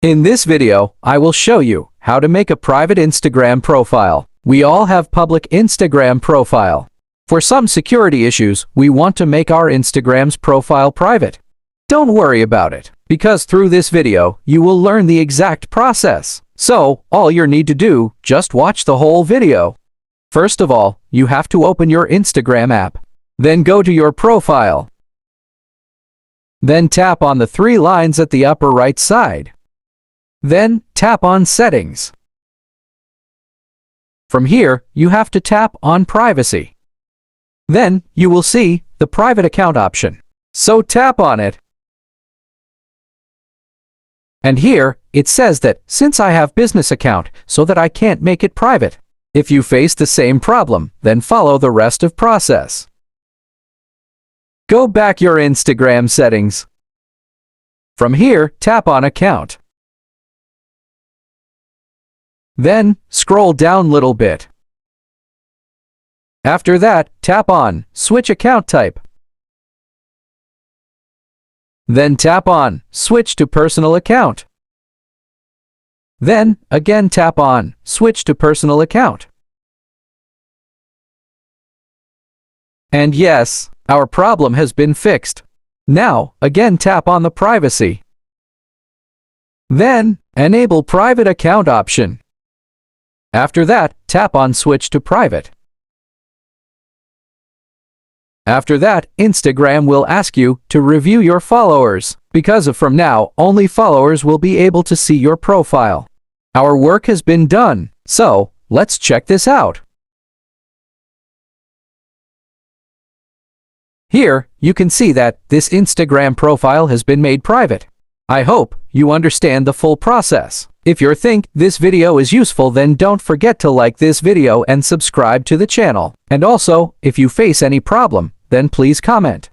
In this video, I will show you how to make a private Instagram profile. We all have public Instagram profile. For some security issues, we want to make our Instagram's profile private. Don't worry about it, because through this video, you will learn the exact process. So, all you need to do, just watch the whole video. First of all, you have to open your Instagram app. Then go to your profile. Then tap on the three lines at the upper right side. Then, tap on Settings. From here, you have to tap on Privacy. Then, you will see the Private Account option. So tap on it. And here, it says that, since I have business account, so that I can't make it private. If you face the same problem, then follow the rest of process. Go back your Instagram settings. From here, tap on Account. Then, scroll down little bit. After that, tap on Switch Account Type. Then tap on Switch to Personal Account. Then, again tap on Switch to Personal Account. And yes, our problem has been fixed. Now, again tap on the Privacy. Then, enable Private Account option. After that, tap on Switch to Private. After that, Instagram will ask you to review your followers, because from now, only followers will be able to see your profile. Our work has been done, so let's check this out. Here, you can see that this Instagram profile has been made private. I hope you understand the full process. If you think this video is useful, then don't forget to like this video and subscribe to the channel. And also, if you face any problem, then please comment.